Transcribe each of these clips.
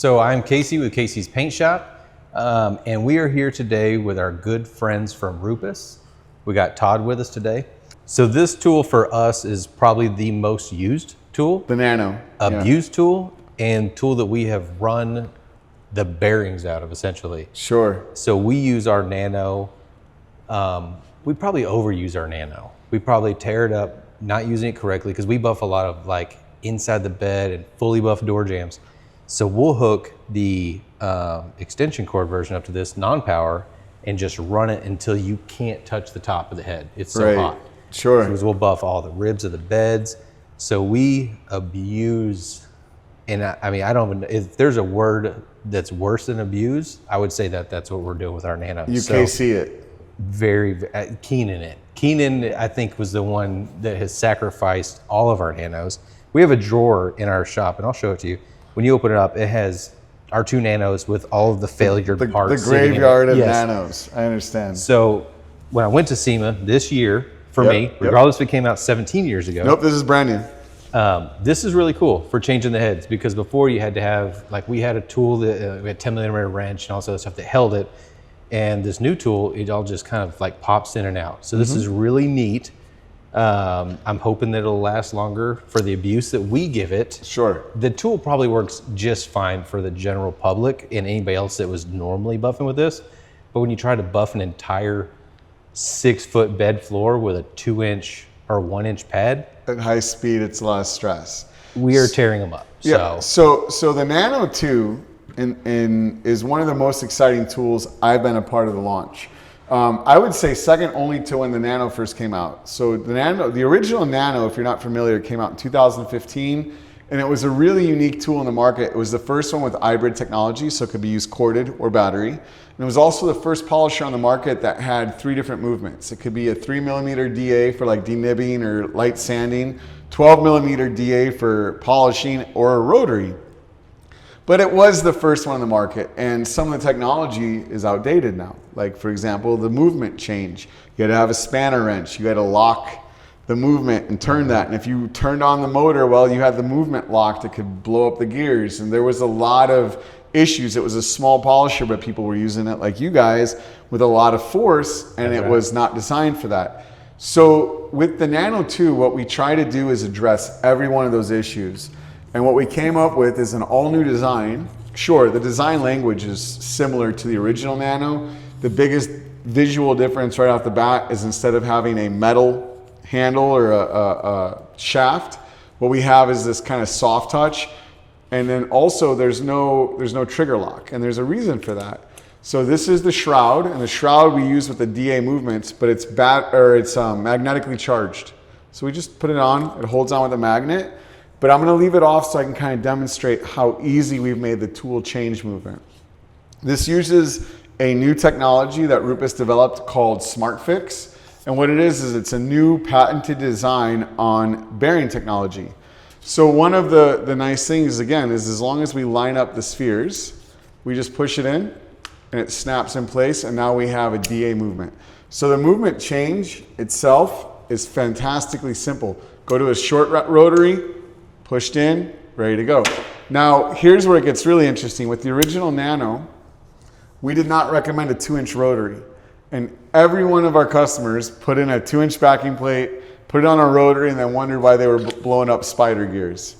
So I'm Casey with Casey's Paint Shop, and we are here today with our good friends from RUPES. We got Todd with us today. So this tool for us is probably the most used tool. The Nano. Abused tool, and tool that we have run the bearings out of, essentially. Sure. So we use our Nano, we probably overuse our Nano. We probably tear it up, not using it correctly, because we buff a lot of like inside the bed and fully buffed door jambs. So we'll hook the extension cord version up to this non-power and just run it until you can't touch the top of the head. It's so hot. Sure. Because we'll buff all the ribs of the beds. So we abuse, and I mean, I don't even, if there's a word that's worse than abuse, I would say that that's what we're doing with our Nano. You can see it. Very keen in it. Keenan, I think, was the one that has sacrificed all of our Nanos. We have a drawer in our shop, and I'll show it to you. When you open it up, it has our two Nanos with all of the failure parts. The graveyard of Nanos, I understand. So when I went to SEMA this year, for me, regardless if it came out 17 years ago. Nope, this is brand new. This is really cool for changing the heads, because before you had to have, like, we had a tool that we had 10mm wrench and all this other stuff that held it. And this new tool, it all just kind of like pops in and out. So this is really neat. I'm hoping that it'll last longer for the abuse that we give it. Sure. The tool probably works just fine for the general public and anybody else that was normally buffing with this. But when you try to buff an entire 6-foot bed floor with a 2-inch or 1-inch pad, at high speed, it's a lot of stress. We are tearing them up. Yeah. So the Nano2 is one of the most exciting tools. I've been a part of the launch. I would say second only to when the Nano first came out. So the original Nano, if you're not familiar, came out in 2015, and it was a really unique tool in the market. It was the first one with iBrid technology, so it could be used corded or battery. And it was also the first polisher on the market that had 3 different movements. It could be a 3mm DA for like denibbing or light sanding, 12mm DA for polishing, or a rotary. But it was the first one on the market, and some of the technology is outdated now. Like, for example, the movement change. You had to have a spanner wrench. You had to lock the movement and turn that. And if you turned on the motor, well, you had the movement locked. It could blow up the gears. And there was a lot of issues. It was a small polisher, but people were using it like you guys with a lot of force, and it was not designed for that. So with the Nano2, what we try to do is address every one of those issues. And what we came up with is an all-new design. Sure, the design language is similar to the original Nano. The biggest visual difference right off the bat is instead of having a metal handle or a shaft, what we have is this kind of soft touch. And then also there's no trigger lock, and there's a reason for that. So this is the shroud, and the shroud we use with the DA movements, but it's magnetically charged. So we just put it on, it holds on with a magnet. But I'm going to leave it off so I can kind of demonstrate how easy we've made the tool change movement. This uses a new technology that RUPES developed called SmartFix. And what it is it's a new patented design on bearing technology. So one of the nice things, again, is as long as we line up the spheres, we just push it in and it snaps in place, and now we have a DA movement. So the movement change itself is fantastically simple. Go to a short rotary, pushed in, ready to go. Now, here's where it gets really interesting. With the original Nano, we did not recommend a 2-inch rotary. And every one of our customers put in a 2-inch backing plate, put it on a rotary, and then wondered why they were blowing up spider gears.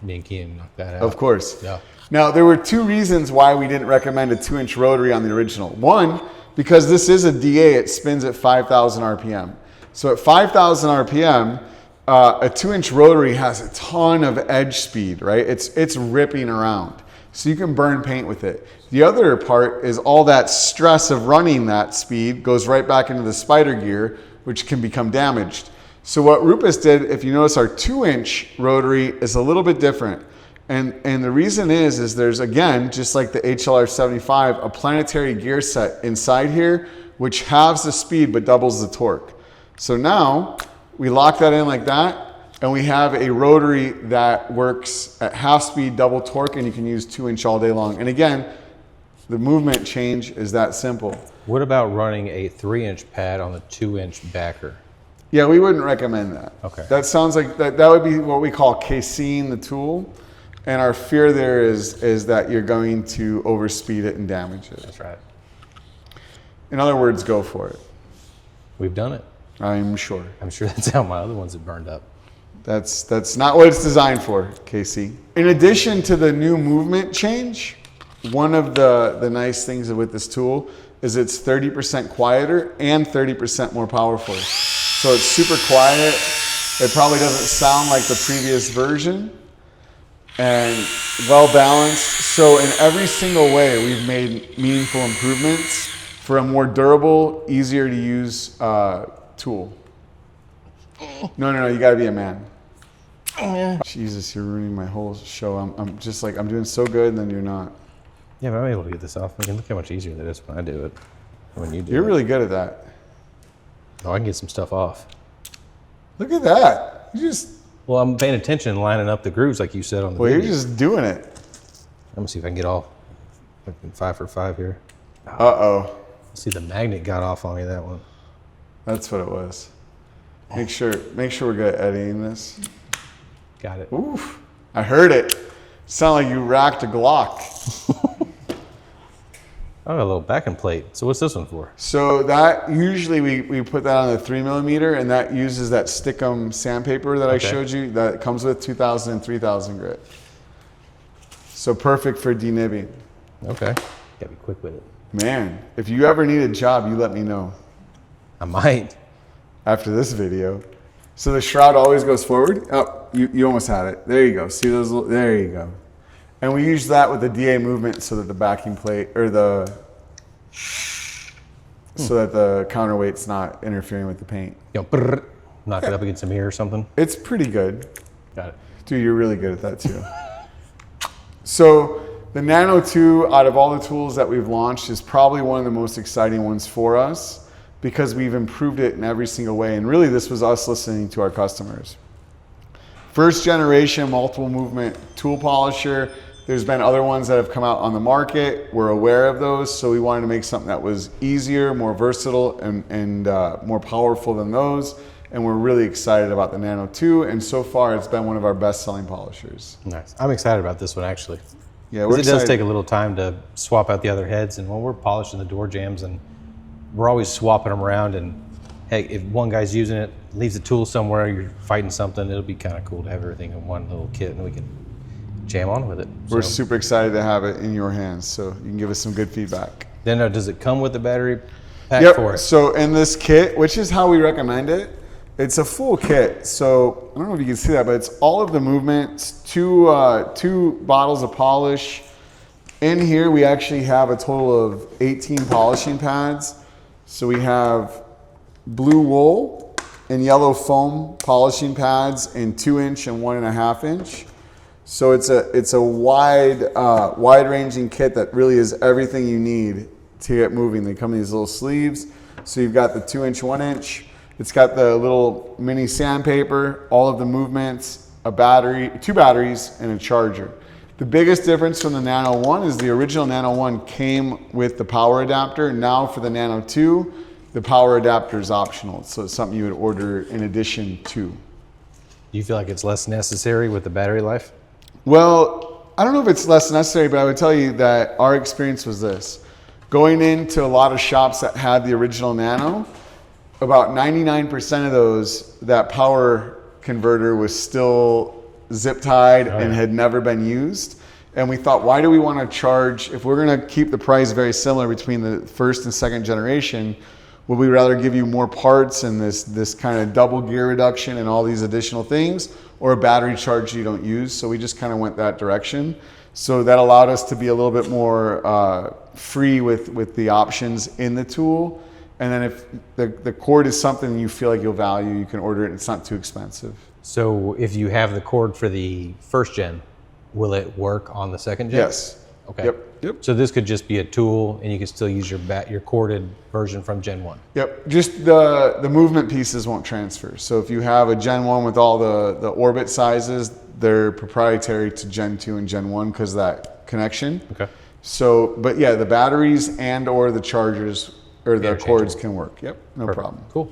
Me and Kean knocked that out. Of course. Yeah. Now, there were 2 reasons why we didn't recommend a 2-inch rotary on the original. One, because this is a DA, it spins at 5,000 RPM. So at 5,000 RPM, a 2-inch rotary has a ton of edge speed, right? It's ripping around. So you can burn paint with it. The other part is all that stress of running that speed goes right back into the spider gear, which can become damaged. So what RUPES did, if you notice, our 2-inch rotary is a little bit different. And the reason is there's, again, just like the HLR75, a planetary gear set inside here, which halves the speed but doubles the torque. So now we lock that in like that, and we have a rotary that works at half speed, double torque, and you can use 2-inch all day long. And again, the movement change is that simple. What about running a 3-inch pad on the 2-inch backer? Yeah, we wouldn't recommend that. Okay. That sounds like that would be what we call casing the tool. And our fear there is that you're going to overspeed it and damage it. That's right. In other words, go for it. We've done it. I'm sure. I'm sure that's how my other ones have burned up. That's not what it's designed for, Casey. In addition to the new movement change, one of the nice things with this tool is it's 30% quieter and 30% more powerful. So it's super quiet. It probably doesn't sound like the previous version, and well balanced. So in every single way, we've made meaningful improvements for a more durable, easier to use tool. No, you gotta be a man. Jesus, you're ruining my whole show. I'm just like, I'm doing so good, and then you're not. Yeah, but I'm able to get this off. Look how much easier that is when I do it. When you do You're it. really good at that. Oh, I can get some stuff off. Look at that. You just. Well, I'm paying attention and lining up the grooves like you said on the Well, video. you're just doing it. Let me see if I can get all 5 for 5 here. Uh-oh. See, the magnet got off on me, that one. That's what it was. Make sure we're good at editing this. Got it. Oof. I heard it. Sound like you racked a Glock. Oh, a little backing plate. So what's this one for? So that usually we put that on the 3mm, and that uses that Stickum sandpaper that I showed you that comes with 2000 and 3000 grit. So perfect for denibbing. Okay. Gotta be quick with it. Man, if you ever need a job, you let me know I might. after this video. So the shroud always goes forward. Oh, you almost had it. There you go. See those? There you go. And we use that with the DA movement so that the backing plate or so that the counterweight's not interfering with the paint. You know, knock it up against a mirror or something. It's pretty good. Got it. Dude, you're really good at that too. So the Nano2, out of all the tools that we've launched, is probably one of the most exciting ones for us because we've improved it in every single way. And really this was us listening to our customers. First generation multiple movement tool polisher. There's been other ones that have come out on the market. We're aware of those, so we wanted to make something that was easier, more versatile, and more powerful than those. And we're really excited about the Nano2, and so far it's been one of our best-selling polishers. Nice. I'm excited about this one actually. Yeah, Because it does take a little time to swap out the other heads, and when we're polishing the door jambs, and we're always swapping them around, and hey, if one guy's using it, leaves the tool somewhere, you're fighting something, it'll be kind of cool to have everything in one little kit, and we can jam on with it. We're super excited to have it in your hands, so you can give us some good feedback. Then does it come with the battery pack Yep. for it? So in this kit, which is how we recommend it, it's a full kit. So I don't know if you can see that, but it's all of the movements, two bottles of polish. In here, we actually have a total of 18 polishing pads. So we have blue wool and yellow foam polishing pads in 2-inch and 1.5 inch. So it's a wide-ranging kit that really is everything you need to get moving. They come in these little sleeves. So you've got the 2-inch, 1-inch. It's got the little mini sandpaper, all of the movements, a battery, 2 batteries, and a charger. The biggest difference from the Nano 1 is the original Nano 1 came with the power adapter. Now for the Nano 2, the power adapter is optional. So it's something you would order in addition to. Do you feel like it's less necessary with the battery life? Well, I don't know if it's less necessary, but I would tell you that our experience was this. Going into a lot of shops that had the original Nano, about 99% of those, that power converter was still zip tied and had never been used. And we thought, why do we want to charge, if we're going to keep the price very similar between the first and second generation, would we rather give you more parts and this kind of double gear reduction and all these additional things, or a battery charge you don't use? So we just kind of went that direction. So that allowed us to be a little bit more free with the options in the tool. And then if the cord is something you feel like you'll value, you can order it and it's not too expensive. So if you have the cord for the first gen, will it work on the second gen? Yes. Okay. Yep. So this could just be a tool, and you can still use your corded version from Gen 1. Yep. Just the movement pieces won't transfer. So if you have a Gen 1 with all the orbit sizes, they're proprietary to Gen 2 and Gen 1 because of that connection. Okay. So, but yeah, the batteries and or the chargers or the cords can work. Yep. No problem. Cool.